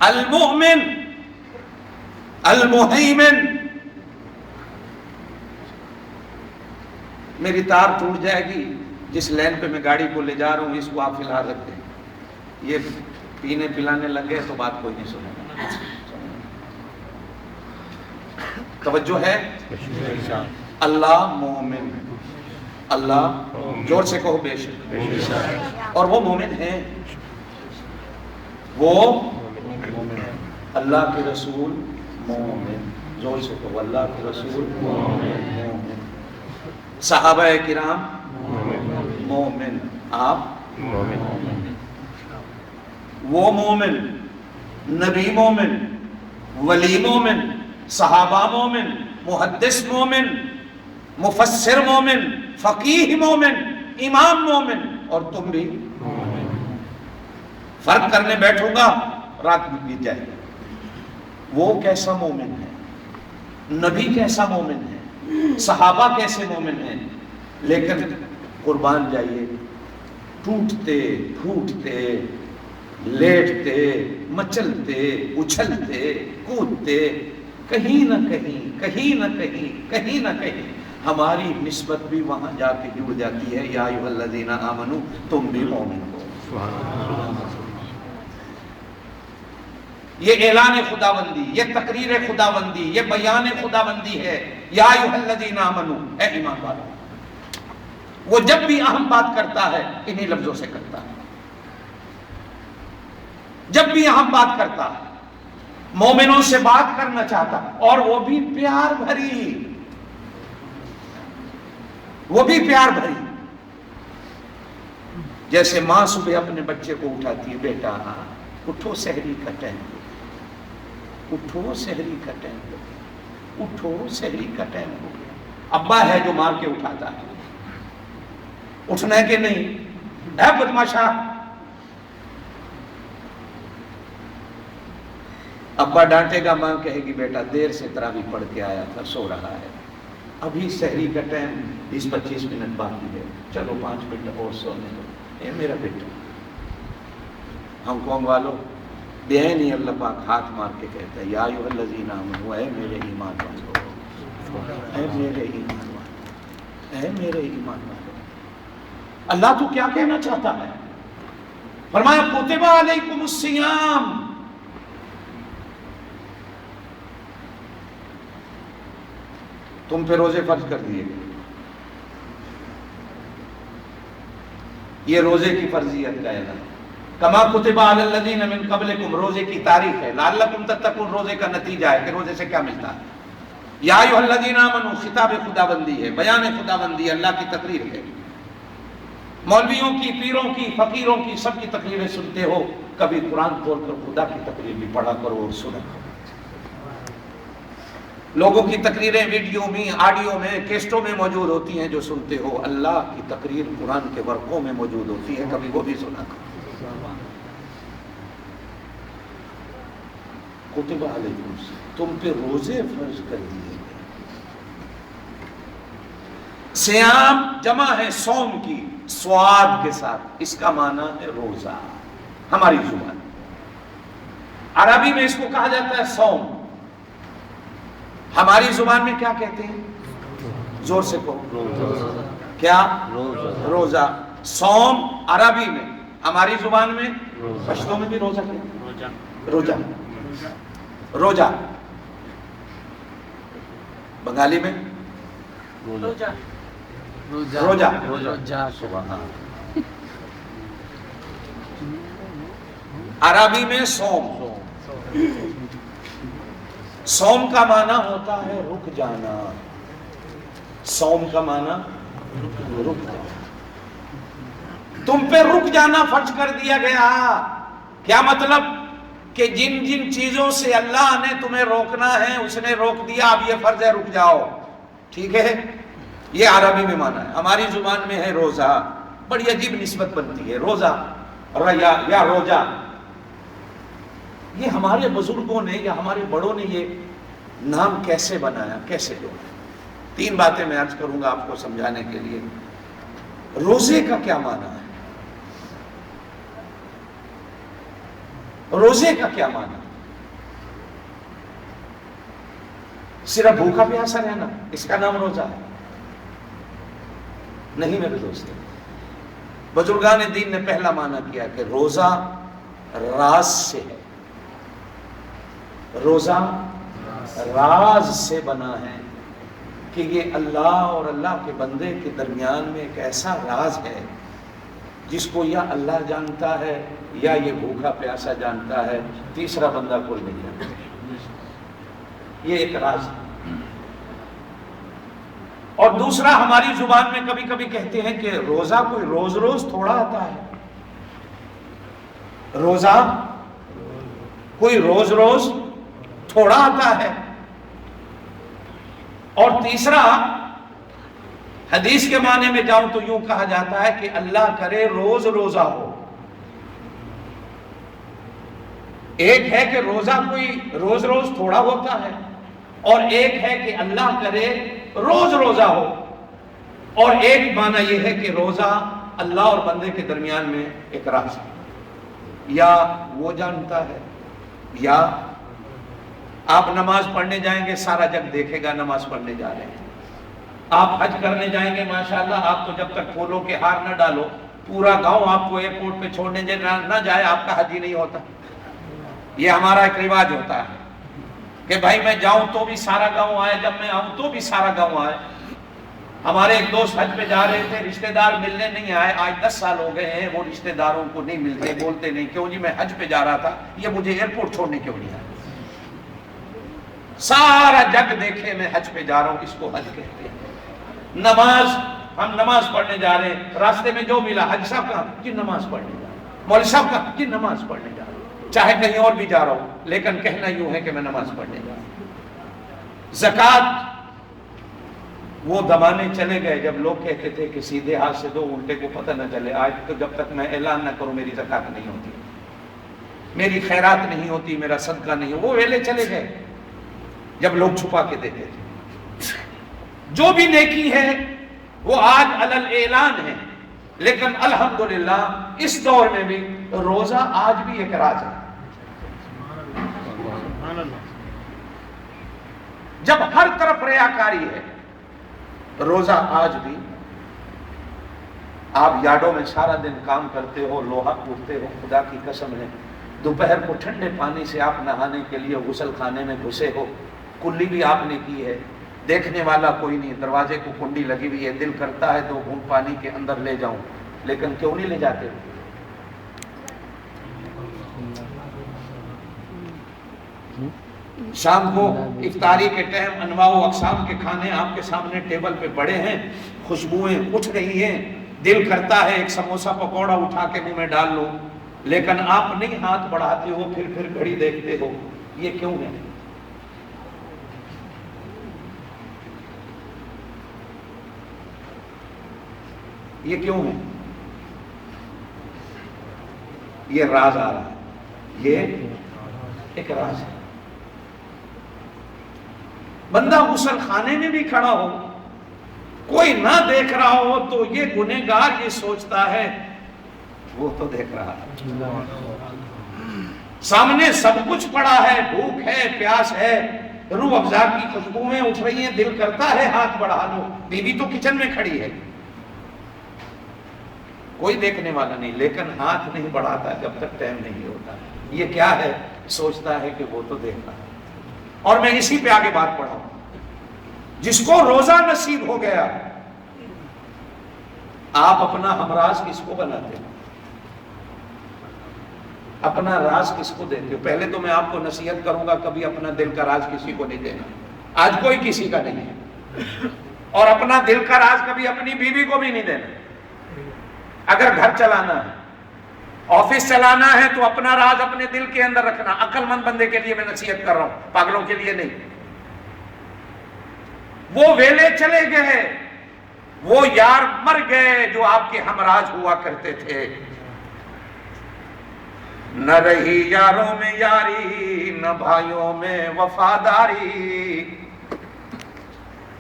المؤمن المہیمن. میری تار ٹوٹ جائے گی، جس لین پہ میں گاڑی کو لے جا رہا ہوں اس کو آپ فی الحال رکھ دیں. یہ پینے پلانے لگے تو بات کوئی نہیں سنے گا. توجہ ہے؟ اللہ مومن، اللہ زور سے کہو بے شک، اور وہ مومن ہیں، وہ اللہ کے رسول مومن. زور سے کہو اللہ کے رسول مومن. صحابہ کرام مومن، آپ مومن. وہ مومن، نبی مومن، ولی مومن، صحابہ مومن، محدث مومن، مفسر مومن، فقیہ مومن، امام مومن، اور تم بھی فرق کرنے بیٹھوں گا رات میں بیت جائے گی. وہ کیسا مومن ہے، نبی کیسا مومن ہے، صحابہ کیسے مومن ہیں. لیکن قربان جائیے، ٹوٹتے پھوٹتے لیٹتے مچلتے اچھلتے کودتے کہیں نہ کہیں ہماری نسبت بھی وہاں جا کے جڑ جاتی ہے. یا ایھا الذین آمنو، تم بھی مومن ہو. یہ اعلان خداوندی، یہ تقریر خداوندی، یہ بیان خداوندی ہے. یا ایھا الذین آمنو، اے ایمان والو. وہ جب بھی اہم بات کرتا ہے انہی لفظوں سے کرتا ہے. جب بھی اہم بات کرتا ہے، مومنوں سے بات کرنا چاہتا، اور وہ بھی پیار بھری، وہ بھی پیار بھری. جیسے ماں صبح اپنے بچے کو اٹھاتی ہے، بیٹا اٹھو سحری کا ٹائم، اٹھو سحری کا ٹائم، اٹھو سحری کا ٹائم ہو گیا. ابا ہے جو مار کے اٹھاتا ہے، اٹھنا ہے کہ نہیں؟ اے بدماشا. ابا ڈانٹے گا، ماں کہے گی بیٹا دیر سے تراویح پڑھ کے آیا تھا، سو رہا ہے، ابھی سحری کا ٹائم 20-25 منٹ باقی ہے، چلو 5 منٹ اور سونے دو. اے میرا بیٹا. ہانگ کانگ والوں بے نہیں، اللہ پاک ہاتھ مار کے کہتا ہے یا ایھا الذین آمنو، اے میرے ایمان والو، اے میرے ایمان والو، اے میرے ایمان والو. اللہ تو کیا کہنا چاہتا ہے؟ فرمایا کتب علیکم الصیام، تم پہ روزے فرض کر دیے گئے. یہ روزے کی فرضیت کا اعلان. کما کتب علی الذین من قبلکم، روزے کی تاریخ ہے. لعلکم تتقون، روزے کا نتیجہ ہے کہ روزے سے کیا ملتا ہے. یا ایھا الذین آمنو، خطاب خداوندی ہے، بیان خداوندی ہے، اللہ کی تقریر ہے. مولویوں کی، پیروں کی، فقیروں کی، سب کی تقریریں سنتے ہو، کبھی قرآن کھول کر خدا کی تقریر بھی پڑھا کرو اور سنا کرو. لوگوں کی تقریریں ویڈیو میں، آڈیو میں، کیسٹوں میں موجود ہوتی ہیں جو سنتے ہو. اللہ کی تقریر قرآن کے ورقوں میں موجود ہوتی ہے، کبھی وہ بھی سنا کرو. کتب علیکم، تم پہ روزے فرض کر دیے گئے. صیام جمع ہے صوم کی، سواد کے ساتھ. اس کا معنی ہے روزہ ہماری زبان. عربی میں اس کو کہا جاتا ہے صوم. ہماری زبان میں کیا کہتے ہیں؟ زور سے کہو. کیا؟ روزہ. صوم عربی میں، ہماری زبان میں پشتو میں بھی روزہ کہتے ہیں. روزہ، روزہ. بنگالی میں روزہ، روزہ. عربی میں سوم. سوم کا معنی ہوتا ہے رک جانا. سوم کا معنی رک جانا. تم پہ رک جانا فرض کر دیا گیا. کیا مطلب؟ کہ جن جن چیزوں سے اللہ نے تمہیں روکنا ہے اس نے روک دیا، اب یہ فرض ہے رک جاؤ. ٹھیک ہے؟ یہ عربی میں معنی ہے. ہماری زبان میں ہے روزہ. بڑی عجیب نسبت بنتی ہے روزہ یا روزہ. یہ ہمارے بزرگوں نے یا ہمارے بڑوں نے یہ نام کیسے بنایا، کیسے جوڑا؟ 3 باتیں میں عرض کروں گا آپ کو سمجھانے کے لیے. روزے کا کیا معنی ہے؟ روزے کا کیا معنی؟ صرف بھوکا پیاسا رہنا اس کا نام روزہ ہے؟ نہیں میرے دوستو، بزرگان دین نے پہلا معنی کیا کہ روزہ راز سے ہے، روزہ راز سے بنا ہے، کہ یہ اللہ اور اللہ کے بندے کے درمیان میں ایک ایسا راز ہے جس کو یا اللہ جانتا ہے یا یہ بھوکا پیاسا جانتا ہے، تیسرا بندہ کوئی نہیں جانتا، یہ ایک راز ہے۔ اور دوسرا، ہماری زبان میں کبھی کبھی کہتے ہیں کہ روزہ کوئی روز روز تھوڑا آتا ہے، روزہ کوئی روز روز تھوڑا آتا ہے۔ اور تیسرا، حدیث کے معنی میں جاؤں تو یوں کہا جاتا ہے کہ اللہ کرے روز روزہ ہو۔ ایک ہے کہ روزہ کوئی روز روز تھوڑا ہوتا ہے، اور ایک ہے کہ اللہ کرے روز روزہ ہو، اور ایک معنی یہ ہے کہ روزہ اللہ اور بندے کے درمیان میں ایک راز ہے، یا وہ جانتا ہے یا آپ نماز پڑھنے جائیں گے سارا جگ دیکھے گا نماز پڑھنے جا رہے ہیں، آپ حج کرنے جائیں گے ماشاءاللہ، آپ تو جب تک پھولوں کے ہار نہ ڈالو پورا گاؤں آپ کو ایئرپورٹ پہ چھوڑنے نہ جائے آپ کا حج ہی نہیں ہوتا۔ یہ ہمارا ایک رواج ہوتا ہے کہ بھائی میں جاؤں تو بھی سارا گاؤں آئے، جب میں آؤں تو بھی سارا گاؤں آئے۔ ہمارے ایک دوست حج پہ جا رہے تھے، رشتہ دار ملنے نہیں آئے، آج 10 سال ہو گئے ہیں وہ رشتہ داروں کو نہیں ملتے، بولتے نہیں، کیوں جی میں حج پہ جا رہا تھا، یہ مجھے ایئرپورٹ چھوڑنے کیوں نہیں آیا؟ سارا جگ دیکھے میں حج پہ جا رہا ہوں، اس کو حج کہتے ہیں۔ نماز، ہم نماز پڑھنے جا رہے ہیں، راستے میں جو ملا، حج صاحب کہاں؟ جی نماز پڑھنے جا رہا ہوں۔ مولوی صاحب کہاں؟ جی نماز پڑھنے جا رہا ہوں، چاہے کہیں اور بھی جا رہا ہوں، لیکن کہنا یوں ہے کہ میں نماز پڑھنے جا رہا ہوں۔ زکوٰۃ، وہ زمانے چلے گئے جب لوگ کہتے تھے کہ سیدھے ہاتھ سے دو الٹے کو پتہ نہ چلے، آج تو جب تک میں اعلان نہ کروں میری زکوٰۃ نہیں ہوتی، میری خیرات نہیں ہوتی، میرا صدقہ نہیں ہو، وہ ویلے چلے گئے جب لوگ چھپا کے دیتے تھے۔ جو بھی نیکی ہے وہ آج علل اعلان ہے، لیکن الحمدللہ اس دور میں بھی روزہ آج بھی ایک راز ہے۔ جب ہر طرف ریاکاری ہے، روزہ آج بھی، آپ یارڈوں میں سارا دن کام کرتے ہو، لوہا کوڑتے ہو، خدا کی قسم ہے دوپہر کو ٹھنڈے پانی سے آپ نہانے کے لیے غسل خانے میں گھسے ہو، کلی بھی آپ نے کی ہے، دیکھنے والا کوئی نہیں، دروازے کو کنڈی لگی ہوئی ہے، دل کرتا ہے 2 گھونٹ پانی کے اندر لے جاؤں، لیکن کیوں نہیں لے جاتے؟ شام کو افطاری کے ٹائم انواع و اقسام کے کھانے آپ کے سامنے ٹیبل پہ پڑے ہیں، خوشبوئیں اٹھ رہی ہیں، دل کرتا ہے ایک سموسا پکوڑا اٹھا کے منہ میں ڈال لو، لیکن آپ نہیں ہاتھ بڑھاتے ہو، پھر گھڑی دیکھتے ہو۔ یہ کیوں ہے؟ یہ کیوں ہے؟ یہ راز آ رہا ہے، یہ ایک راز ہے۔ بندہ غسل خانے میں بھی کھڑا ہو، کوئی نہ دیکھ رہا ہو تو یہ گنہگار یہ سوچتا ہے وہ تو دیکھ رہا ہے، سامنے سب کچھ پڑا ہے، بھوک ہے، پیاس ہے، روح افزا کی خوشبوئیں اٹھ رہی ہیں، دل کرتا ہے ہاتھ بڑھا لو، بیوی تو کچن میں کھڑی ہے، کوئی دیکھنے والا نہیں، لیکن ہاتھ نہیں بڑھاتا جب تک ٹائم نہیں ہوتا۔ یہ کیا ہے؟ سوچتا ہے کہ وہ تو دیکھ رہا ہے۔ اور میں اسی پہ آگے بات پڑھا ہوں، جس کو روزہ نصیب ہو گیا، آپ اپنا ہمراز کس کو بناتے ہیں؟ اپنا راز کس کو دیتے ہو؟ پہلے تو میں آپ کو نصیحت کروں گا کبھی اپنا دل کا راز کسی کو نہیں دینا، آج کوئی کسی کا نہیں ہے، اور اپنا دل کا راز کبھی اپنی بیوی کو بھی نہیں دینا۔ اگر گھر چلانا ہے، آفس چلانا ہے تو اپنا راز اپنے دل کے اندر رکھنا۔ عقل مند بندے کے لیے میں نصیحت کر رہا ہوں، پاگلوں کے لیے نہیں۔ وہ ویلے چلے گئے، وہ یار مر گئے جو آپ کے ہمراز ہوا کرتے تھے، نہ رہی یاروں میں یاری، نہ بھائیوں میں وفاداری،